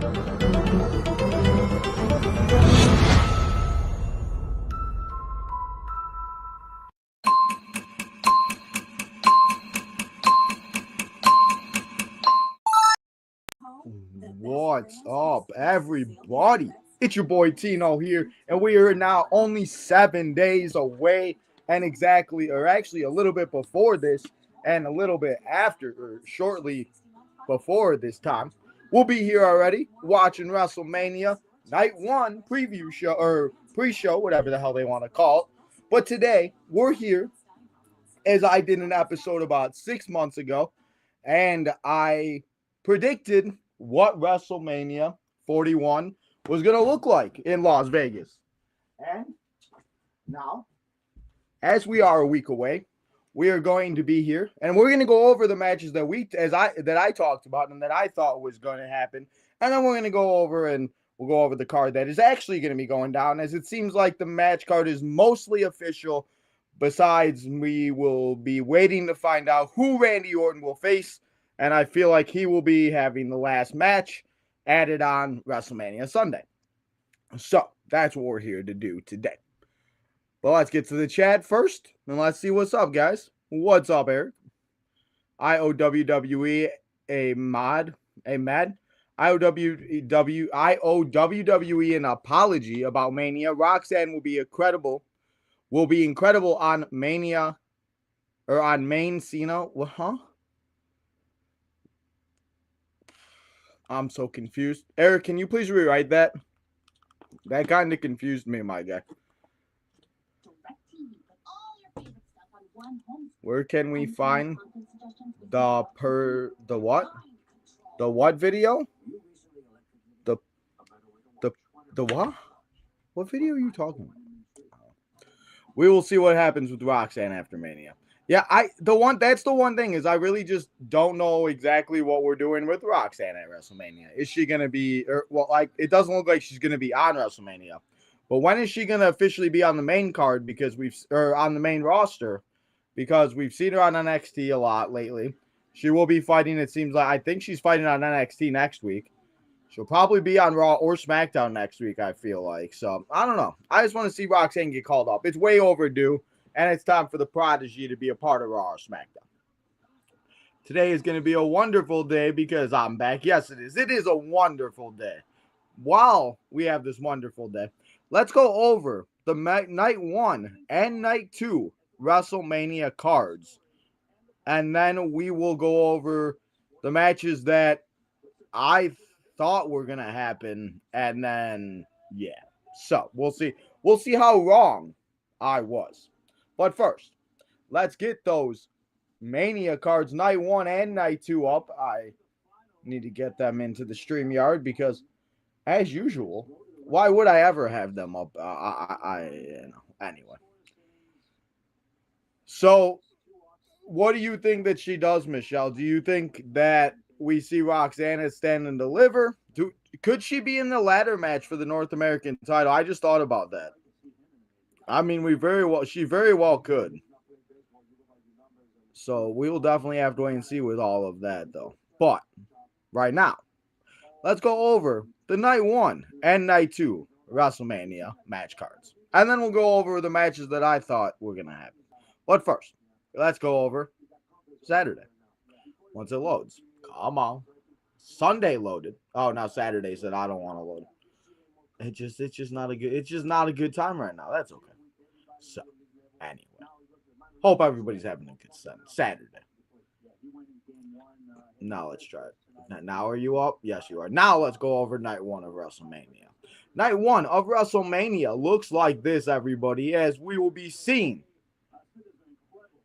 What's up, everybody? It's your boy Tino here, and we are now only 7 days away, and exactly, or actually a little bit before this, and a little bit after, or shortly before this time. We'll be here already watching WrestleMania Night 1 preview show, or pre show, whatever the hell they want to call it. But today, we're here as I did an episode about 6 months ago, and I predicted what WrestleMania 41 was going to look like in Las Vegas. And now, as we are a week away, we are going to be here, and we're going to go over the matches that I talked about and that I thought was going to happen, and then we're going to go over and we'll go over the card that is actually going to be going down, as it seems like the match card is mostly official. Besides, we will be waiting to find out who Randy Orton will face, and I feel like he will be having the last match added on WrestleMania Sunday. So that's what we're here to do today. But let's get to the chat first, and let's see what's up, guys. What's up, Eric? IOWWE, a mad. IOWWE an apology about Mania. Roxanne will be incredible on Mania, or on Main Cena. What, huh? I'm so confused. Eric, can you please rewrite that? That kind of confused me, my guy. Where can we find the what? The what video? The what? What video are you talking about? We will see what happens with Roxanne after Mania. Yeah, that's the one thing is I really just don't know exactly what we're doing with Roxanne at WrestleMania. Is she gonna be it doesn't look like she's gonna be on WrestleMania. But when is she gonna officially be on the main card on the main roster? Because we've seen her on NXT a lot lately. She will be fighting, it seems like I think she's fighting on NXT next week. She'll probably be on Raw or SmackDown next week, I feel like. So, I don't know. I just want to see Roxanne get called up. It's way overdue, and it's time for the Prodigy to be a part of Raw or SmackDown. Today is going to be a wonderful day because I'm back. Yes, it is. It is a wonderful day. While we have this wonderful day, let's go over the Night 1 and Night 2 WrestleMania cards. And then we will go over the matches that I thought were going to happen. And then, yeah. So, we'll see. We'll see how wrong I was. But first, let's get those Mania cards, Night 1 and Night 2 up. I need to get them into the StreamYard because, as usual, why would I ever have them up? Anyway. So, what do you think that she does, Michelle? Do you think that we see Roxanne stand and deliver? Could she be in the ladder match for the North American title? I just thought about that. I mean, she very well could. So we will definitely have to wait and see with all of that, though. But right now, let's go over the Night 1 and Night 2 WrestleMania match cards. And then we'll go over the matches that I thought were going to happen. But first, let's go over Saturday. Once it loads. Come on. Sunday loaded. Oh, now Saturday said I don't want to load it. It's just not a good time right now. That's okay. So, anyway. Hope everybody's having a good Saturday. Now let's try it. Now are you up? Yes, you are. Now let's go over Night 1 of WrestleMania. Night 1 of WrestleMania looks like this, everybody, as we will be seeing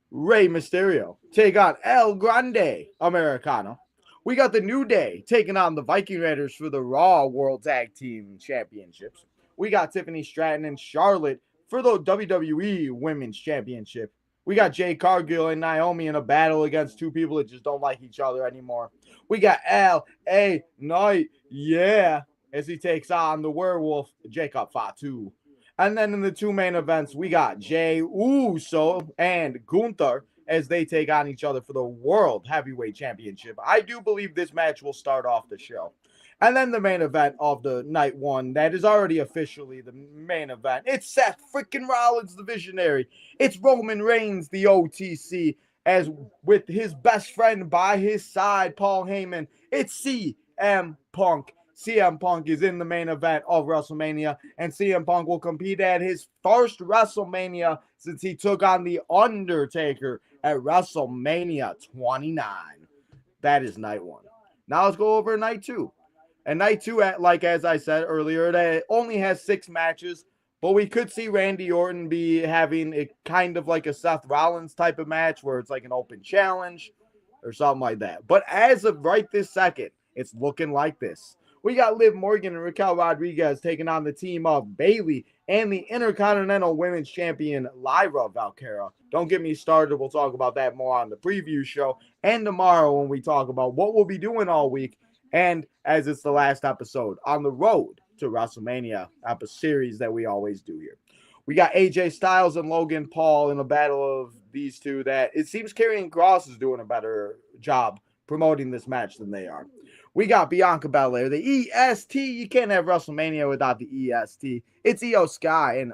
Rey Mysterio take on El Grande Americano. We got the New Day taking on the Viking Raiders for the Raw World Tag Team Championships. We got Tiffany Stratton and Charlotte for the WWE Women's Championship. We got Jade Cargill and Naomi in a battle against two people that just don't like each other anymore. We got L.A. Knight, yeah, as he takes on the werewolf, Jacob Fatu. And then in the two main events, we got Jey Uso and Gunther as they take on each other for the World Heavyweight Championship. I do believe this match will start off the show. And then the main event of the night one, that is already officially the main event. It's Seth freaking Rollins, the Visionary. It's Roman Reigns, the OTC, as with his best friend by his side, Paul Heyman. It's CM Punk. CM Punk is in the main event of WrestleMania, and CM Punk will compete at his first WrestleMania since he took on The Undertaker at WrestleMania 29. That is night one. Now let's go over night two. And night two, like as I said earlier, that only has 6 matches, but we could see Randy Orton be having a kind of like a Seth Rollins type of match where it's like an open challenge or something like that. But as of right this second, it's looking like this. We got Liv Morgan and Raquel Rodriguez taking on the team of Bayley and the Intercontinental Women's Champion Lyra Valkyria. Don't get me started. We'll talk about that more on the preview show and tomorrow when we talk about what we'll be doing all week. And as it's the last episode on the road to WrestleMania, a series that we always do here. We got AJ Styles and Logan Paul in a battle of these two that it seems Karrion Kross is doing a better job promoting this match than they are. We got Bianca Belair, the EST. You can't have WrestleMania without the EST. It's Io Sky and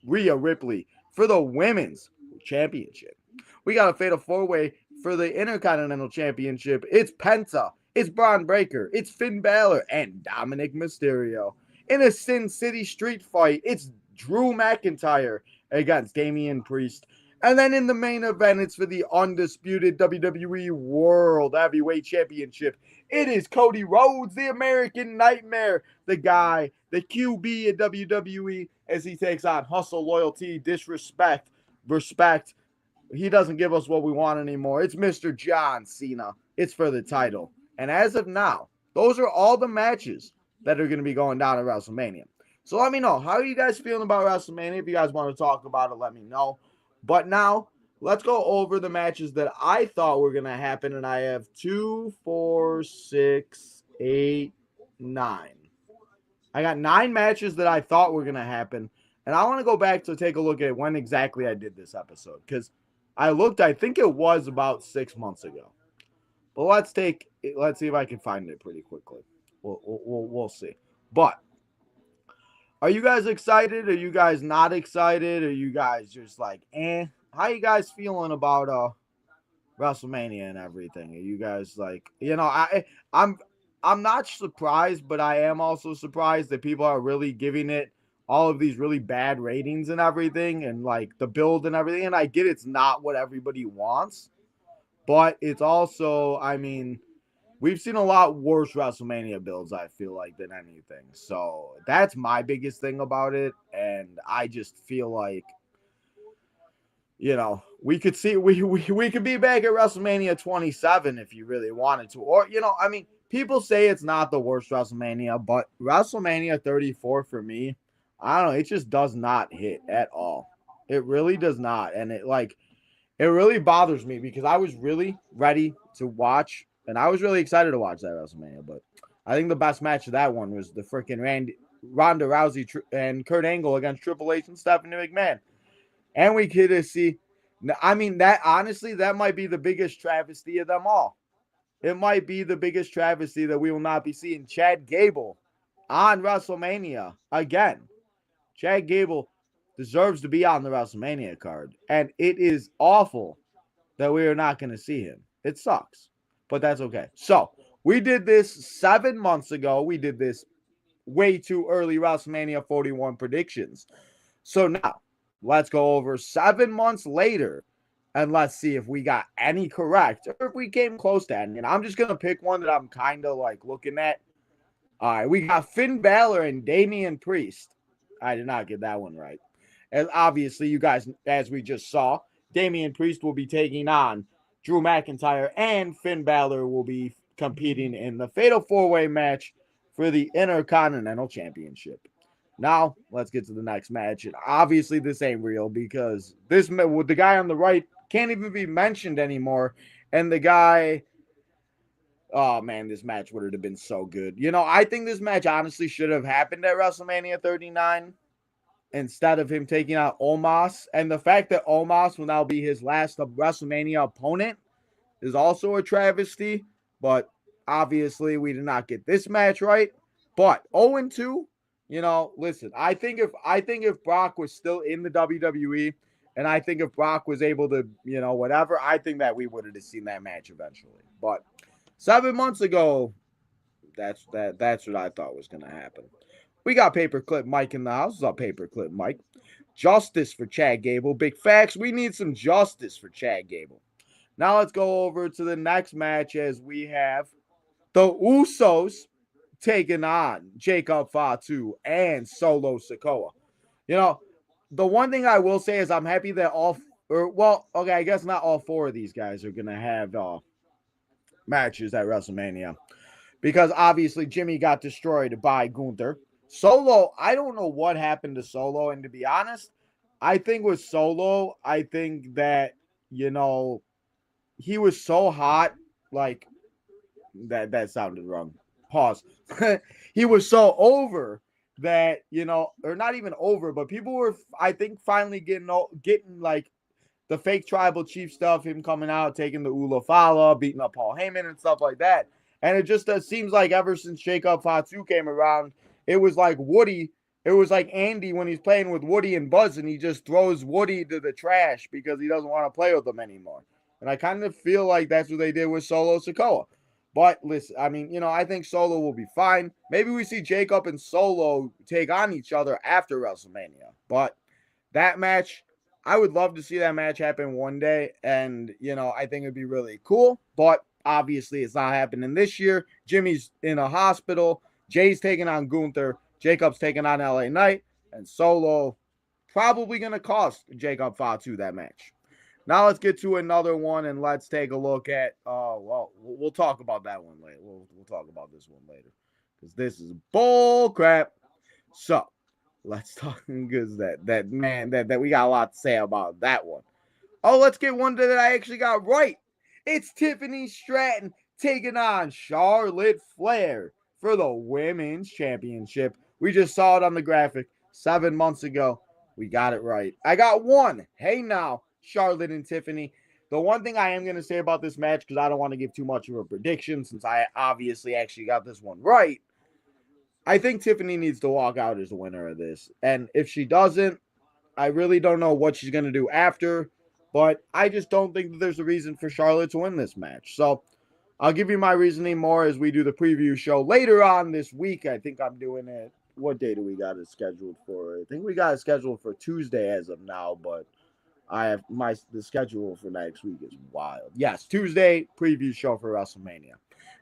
Rhea Ripley for the Women's Championship. We got a Fatal 4-Way for the Intercontinental Championship. It's Penta. It's Braun Breaker. It's Finn Balor and Dominic Mysterio. In a Sin City street fight, it's Drew McIntyre against Damian Priest. And then in the main event, it's for the undisputed WWE World Heavyweight Championship. It is Cody Rhodes, the American Nightmare, the guy, the QB at WWE, as he takes on hustle, loyalty, disrespect, respect. He doesn't give us what we want anymore. It's Mr. John Cena. It's for the title. And as of now, those are all the matches that are going to be going down at WrestleMania. So let me know. How are you guys feeling about WrestleMania? If you guys want to talk about it, let me know. But now, let's go over the matches that I thought were going to happen. And I have 2, 4, 6, 8, 9. I got 9 matches that I thought were going to happen. And I want to go back to take a look at when exactly I did this episode. Because I think it was about 6 months ago. But let's see if I can find it pretty quickly. We'll see. But are you guys excited? Are you guys not excited? Are you guys just like, eh? How you guys feeling about WrestleMania and everything? Are you guys like, I'm not surprised, but I am also surprised that people are really giving it all of these really bad ratings and everything, and like the build and everything. And I get it's not what everybody wants. But it's also, I mean, we've seen a lot worse WrestleMania builds, I feel like, than anything. So that's my biggest thing about it. And I just feel like, we could be back at WrestleMania 27 if you really wanted to. Or, people say it's not the worst WrestleMania, but WrestleMania 34 for me, I don't know, it just does not hit at all. It really does not. And it really bothers me because I was really ready to watch, and I was really excited to watch that WrestleMania. But I think the best match of that one was the freaking Ronda Rousey and Kurt Angle against Triple H and Stephanie McMahon. And we get to see, I mean, that might be the biggest travesty of them all. It might be the biggest travesty that we will not be seeing Chad Gable on WrestleMania again. Chad Gable deserves to be on the WrestleMania card. And it is awful that we are not going to see him. It sucks, but that's okay. So we did this 7 months ago. We did this way too early WrestleMania 41 predictions. So now let's go over 7 months later and let's see if we got any correct or if we came close to any. And I'm just going to pick one that I'm kind of like looking at. All right, we got Finn Balor and Damian Priest. I did not get that one right. And obviously, you guys, as we just saw, Damian Priest will be taking on Drew McIntyre, and Finn Balor will be competing in the Fatal 4-Way match for the Intercontinental Championship. Now, let's get to the next match. And obviously, this ain't real because the guy on the right can't even be mentioned anymore. And the guy, oh man, this match would have been so good. I think this match honestly should have happened at WrestleMania 39. Instead of him taking out Omos. And the fact that Omos will now be his last WrestleMania opponent is also a travesty. But Obviously, we did not get this match right, but 0-2. Listen, I think if Brock was still in the WWE, and I think if Brock was able to, whatever, I think that we would have seen that match eventually. But 7 months ago, that's what I thought was going to happen. We got Paperclip Mike in the house. What's up, Paperclip Mike? Justice for Chad Gable. Big facts. We need some justice for Chad Gable. Now let's go over to the next match as we have the Usos taking on Jacob Fatu and Solo Sikoa. The one thing I will say is I'm happy that I guess not all 4 of these guys are going to have matches at WrestleMania, because obviously Jimmy got destroyed by Gunther. Solo, I don't know what happened to Solo, and to be honest, I think with Solo, I think that, he was so hot, like, that sounded wrong. Pause. He was so over that, or not even over, but people were, I think, finally getting like the fake tribal chief stuff, him coming out, taking the Ula Fala, beating up Paul Heyman and stuff like that. And it just seems like ever since Jacob Fatu came around, it was like Woody. It was like Andy when he's playing with Woody and Buzz, and he just throws Woody to the trash because he doesn't want to play with them anymore. And I kind of feel like that's what they did with Solo Sikoa. But listen, I mean, I think Solo will be fine. Maybe we see Jacob and Solo take on each other after WrestleMania. But that match, I would love to see that match happen one day. And, I think it'd be really cool. But obviously, it's not happening this year. Jimmy's in a hospital. Jay's taking on Gunther. Jacob's taking on LA Knight. And Solo probably going to cost Jacob Fatu that match. Now let's get to another one, and let's take a look at, we'll talk about that one later. We'll talk about this one later, because this is bull crap. So let's talk, because that we got a lot to say about that one. Oh, let's get one that I actually got right. It's Tiffany Stratton taking on Charlotte Flair for the Women's Championship. We just saw it on the graphic 7 months ago. We got it right. I got one. Hey now, Charlotte and Tiffany. The one thing I am going to say about this match, because I don't want to give too much of a prediction since I obviously actually got this one right, I think Tiffany needs to walk out as the winner of this. And if she doesn't, I really don't know what she's going to do after, but I just don't think that there's a reason for Charlotte to win this match. So I'll give you my reasoning more as we do the preview show later on this week. I think I'm doing it. What day do we got it scheduled for? I think we got it scheduled for Tuesday as of now, but the schedule for next week is wild. Yes, Tuesday preview show for WrestleMania.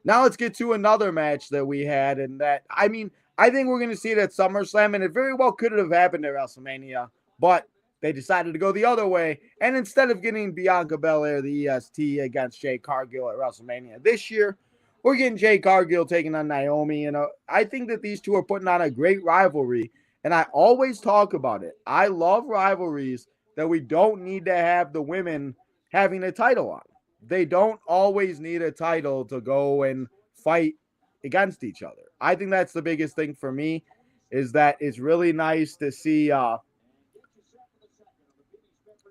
Now let's get to another match that we had, and that, I think we're going to see it at SummerSlam, and it very well could have happened at WrestleMania, but they decided to go the other way, and instead of getting Bianca Belair, the EST, against Jade Cargill at WrestleMania this year, we're getting Jade Cargill taking on Naomi, and I think that these two are putting on a great rivalry, and I always talk about it. I love rivalries that we don't need to have the women having a title on. They don't always need a title to go and fight against each other. I think that's the biggest thing for me, is that it's really nice to see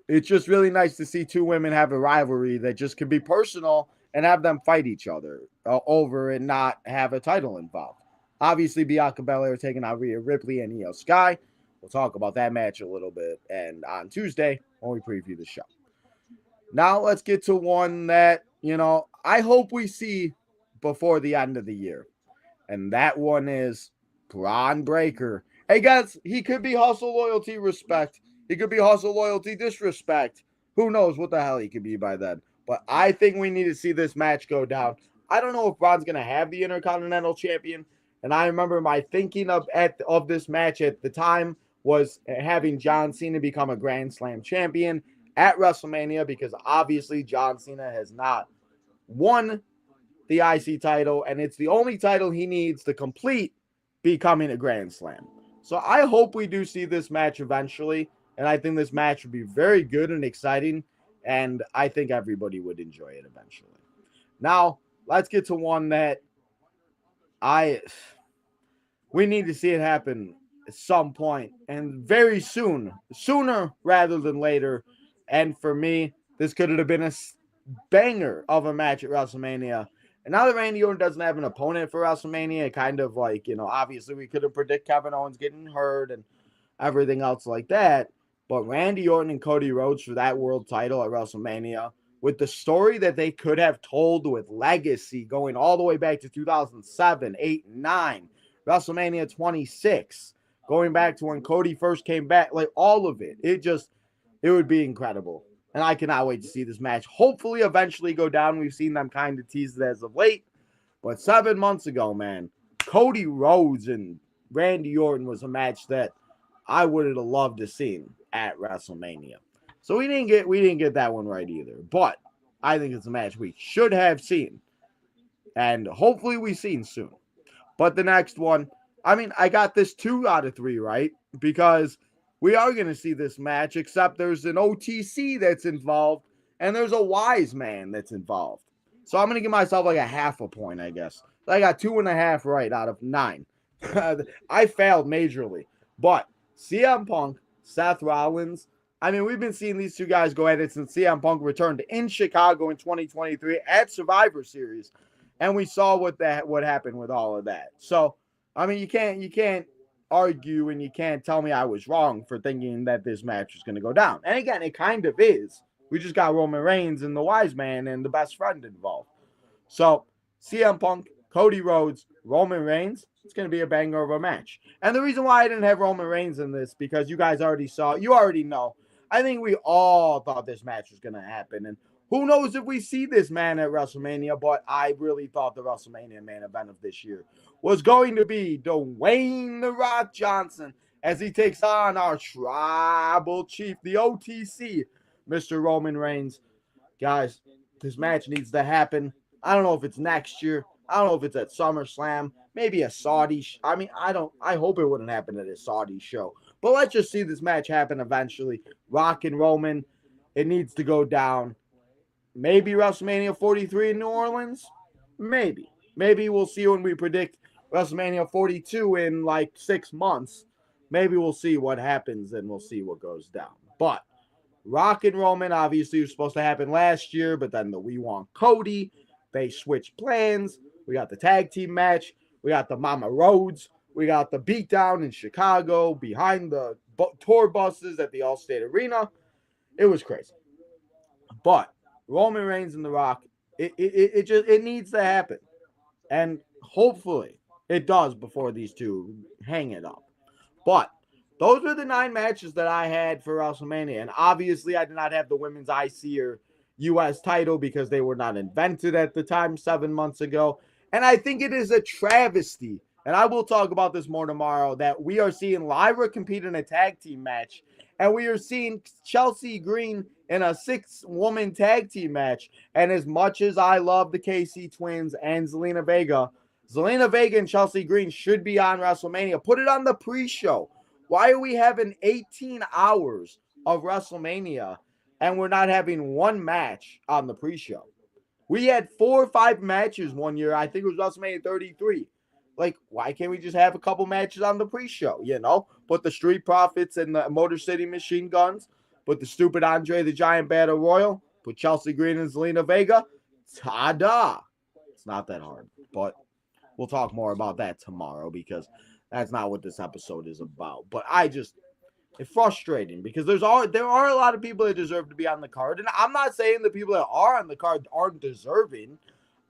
it's just really nice to see two women have a rivalry that just can be personal and have them fight each other over and not have a title involved. Obviously, Bianca Belair taking on Rhea Ripley and Io Sky. We'll talk about that match a little bit and on Tuesday when we preview the show. Now let's get to one that, I hope we see before the end of the year. And that one is Bron Breakker. Hey guys, he could be hustle, loyalty, respect. He could be hustle, loyalty, disrespect. Who knows what the hell he could be by then. But I think we need to see this match go down. I don't know if Bron's going to have the Intercontinental Champion. And I remember my thinking of this match at the time was having John Cena become a Grand Slam champion at WrestleMania, because obviously John Cena has not won the IC title, and it's the only title he needs to complete becoming a Grand Slam. So I hope we do see this match eventually, and I think this match would be very good and exciting, and I think everybody would enjoy it eventually. Now, let's get to one that we need to see it happen at some point, and very soon, sooner rather than later. And for me, this could have been a banger of a match at WrestleMania, And now that Randy Orton doesn't have an opponent for WrestleMania, kind of like, obviously we couldn't predict Kevin Owens getting hurt and everything else like that. But Randy Orton and Cody Rhodes for that world title at WrestleMania, with the story that they could have told with legacy going all the way back to 2007, 8, 9, WrestleMania 26, going back to when Cody first came back, like all of it. It would be incredible. And I cannot wait to see this match hopefully eventually go down. We've seen them kind of tease it as of late. But 7 months ago, man, Cody Rhodes and Randy Orton was a match that I would have loved to see at WrestleMania. So we didn't get that one right either. But I think it's a match we should have seen. And hopefully we seen soon. But the next one, I mean, I got this 2 out of 3 right, because we are going to see this match, except there's an OTC that's involved and there's a wise man that's involved. So I'm going to give myself like a half a point, I guess. I got 2.5 right out of 9. I failed majorly. But CM Punk, Seth Rollins, I mean, we've been seeing these two guys go at it since CM Punk returned in Chicago in 2023 at Survivor Series. And we saw what happened with all of that. So, I mean, you can't argue and you can't tell me I was wrong for thinking that this match was going to go down. And again, it kind of is. We just got Roman Reigns and the wise man and the best friend involved. So, CM Punk, Cody Rhodes, Roman Reigns, it's going to be a banger of a match. And the reason why I didn't have Roman Reigns in this, because you guys already know. I think we all thought this match was going to happen. And who knows if we see this man at WrestleMania, but I really thought the WrestleMania main event of this year was going to be Dwayne "The Rock" Johnson as he takes on our tribal chief, the OTC, Mr. Roman Reigns. Guys, this match needs to happen. I don't know if it's next year. I don't know if it's at SummerSlam, maybe a Saudi. I hope it wouldn't happen at a Saudi show. But let's just see this match happen eventually. Rock and Roman, it needs to go down. Maybe WrestleMania 43 in New Orleans? Maybe. Maybe we'll see when we predict WrestleMania 42 in like 6 months. Maybe we'll see what happens and we'll see what goes down. But Rock and Roman obviously was supposed to happen last year, but then We Want Cody. They switched plans. We got the tag team match. We got the Mama Rhodes. We got the beatdown in Chicago behind the tour buses at the Allstate Arena. It was crazy. But Roman Reigns and The Rock, it needs to happen. And hopefully it does before these two hang it up. But those were the 9 matches that I had for WrestleMania. And obviously I did not have the women's IC or US title because they were not invented at the time 7 months ago. And I think it is a travesty, and I will talk about this more tomorrow, that we are seeing Lyra compete in a tag team match, and we are seeing Chelsea Green in a 6-woman tag team match. And as much as I love the KC Twins and Zelina Vega and Chelsea Green should be on WrestleMania. Put it on the pre-show. Why are we having 18 hours of WrestleMania and we're not having one match on the pre-show? We had 4 or 5 matches one year. I think it was WrestleMania 33. Like, why can't we just have a couple matches on the pre-show, Put the Street Profits and the Motor City Machine Guns. Put the stupid Andre the Giant Battle Royal. Put Chelsea Green and Zelina Vega. Ta-da! It's not that hard, but we'll talk more about that tomorrow because that's not what this episode is about. But it's frustrating because there are a lot of people that deserve to be on the card. And I'm not saying the people that are on the card aren't deserving.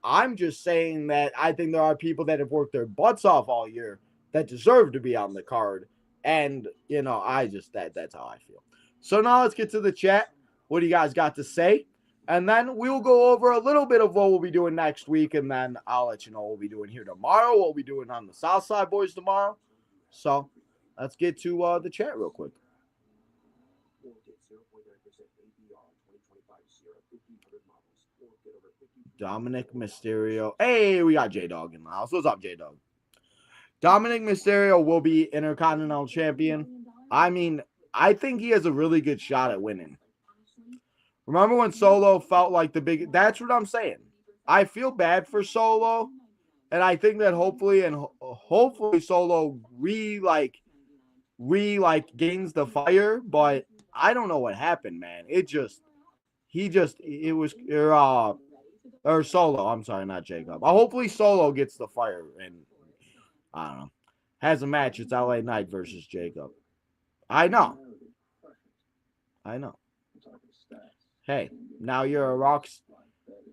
I'm just saying that I think there are people that have worked their butts off all year that deserve to be on the card. And, that's how I feel. So now let's get to the chat. What do you guys got to say? And then we'll go over a little bit of what we'll be doing next week. And then I'll let you know what we'll be doing here tomorrow, what we'll be doing on the Southside Boys tomorrow. So let's get to the chat real quick. Dominic Mysterio. Hey, we got J-Dog in the house. What's up, J-Dog? Dominic Mysterio will be Intercontinental Champion. I mean, I think he has a really good shot at winning. Remember when Solo felt like the big... That's what I'm saying. I feel bad for Solo. And I think that hopefully Solo gains the fire. But I don't know what happened, man. Or Solo. I'm sorry, not Jacob. Hopefully Solo gets the fire and, I don't know, has a match. It's LA Knight versus Jacob. I know. Hey, now you're a rock.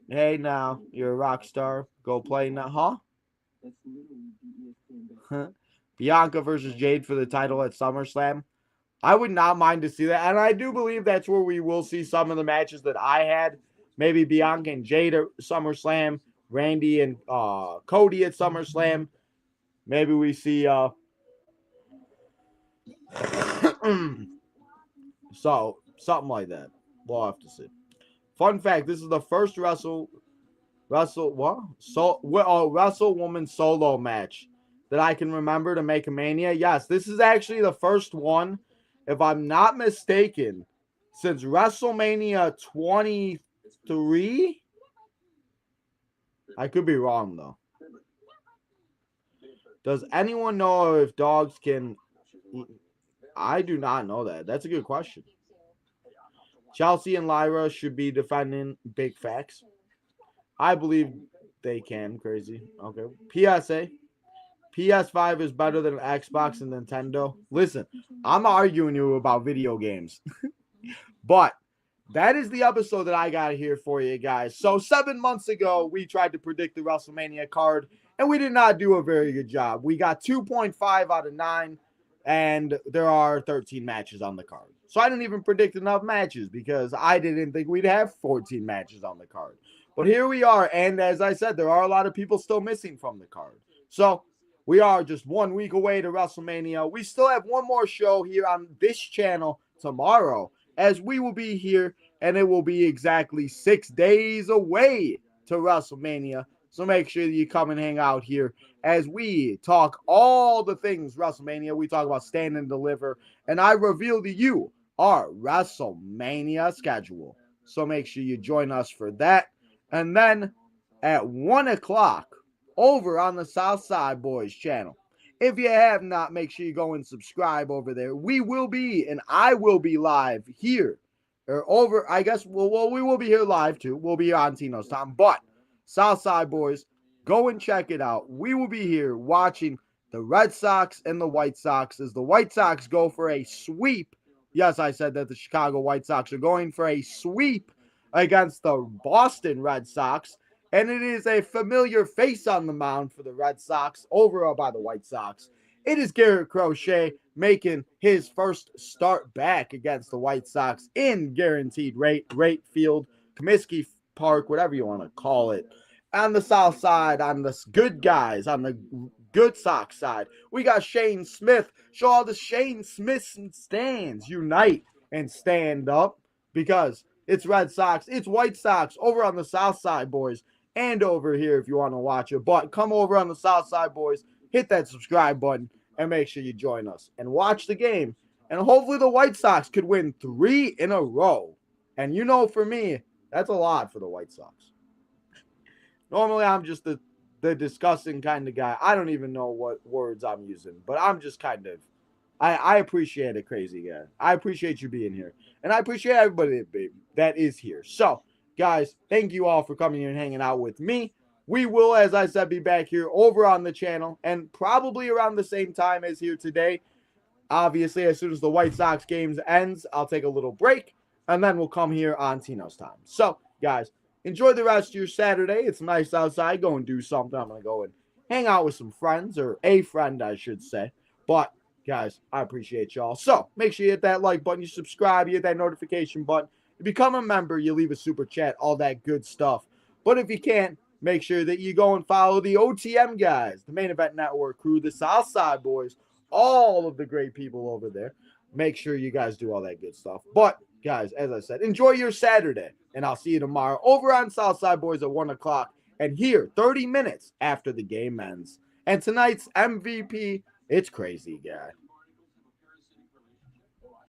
Hey, now you're a rock star. Go play now, huh? Bianca versus Jade for the title at SummerSlam. I would not mind to see that, and I do believe that's where we will see some of the matches that I had. Maybe Bianca and Jade at SummerSlam, Randy and Cody at SummerSlam. Maybe we see so something like that. We'll have to see. Fun fact: this is the first WrestleWoman solo match that I can remember to make a Mania. Yes, this is actually the first one, if I'm not mistaken, since WrestleMania 23. I could be wrong though. Does anyone know if dogs can? I do not know that. That's a good question. Chelsea and Lyra should be defending Big Facts. I believe they can. Crazy. Okay. PSA. PS5 is better than Xbox and Nintendo. Listen, I'm arguing you about video games. But that is the episode that I got here for you guys. So 7 months ago, we tried to predict the WrestleMania card, and we did not do a very good job. We got 2.5 out of 9, and there are 13 matches on the card. So I didn't even predict enough matches because I didn't think we'd have 14 matches on the card. But here we are, and as I said, there are a lot of people still missing from the card. So we are just 1 week away to WrestleMania. We still have one more show here on this channel tomorrow, as we will be here, and it will be exactly 6 days away to WrestleMania. So make sure that you come and hang out here as we talk all the things WrestleMania. We talk about Stand and Deliver, and I reveal to you our WrestleMania schedule. So make sure you join us for that. And then at 1 o'clock over on the Southside Boys channel. If you have not, make sure you go and subscribe over there. We will be, and I will be live here. Or over, I guess, well, we will be here live too. We'll be on Tino's time. But Southside Boys, go and check it out. We will be here watching the Red Sox and the White Sox as the White Sox go for a sweep. Yes, I said that the Chicago White Sox are going for a sweep against the Boston Red Sox. And it is a familiar face on the mound for the Red Sox over by the White Sox. It is Garrett Crochet making his first start back against the White Sox in Guaranteed Rate Field, Comiskey Park, whatever you want to call it. On the south side, on the good guys, on the good Sox side, we got Shane Smith. Show all the Shane Smiths and stands unite and stand up because it's Red Sox, it's White Sox over on the south side, boys. And over here if you want to watch it. But come over on the South Side, boys. Hit that subscribe button and make sure you join us and watch the game. And hopefully the White Sox could win 3 in a row. And you know, for me, that's a lot for the White Sox. Normally, I'm just the discussing kind of guy. I don't even know what words I'm using. But I'm just kind of, I appreciate it, crazy guy. I appreciate you being here. And I appreciate everybody that is here. So, guys, thank you all for coming here and hanging out with me. We will, as I said, be back here over on the channel and probably around the same time as here today. Obviously, as soon as the White Sox games ends, I'll take a little break, and then we'll come here on Tino's time. So, guys, enjoy the rest of your Saturday. It's nice outside. Go and do something. I'm going to go and hang out with some friends, or a friend, I should say. But, guys, I appreciate y'all. So, make sure you hit that like button, you subscribe, you hit that notification button. You become a member, you leave a super chat, all that good stuff. But if you can't, make sure that you go and follow the OTM guys, the Main Event Network crew, the Southside Boys, all of the great people over there. Make sure you guys do all that good stuff. But, guys, as I said, enjoy your Saturday, and I'll see you tomorrow over on Southside Boys at 1 o'clock, and here 30 minutes after the game ends. And tonight's MVP, it's crazy, guy.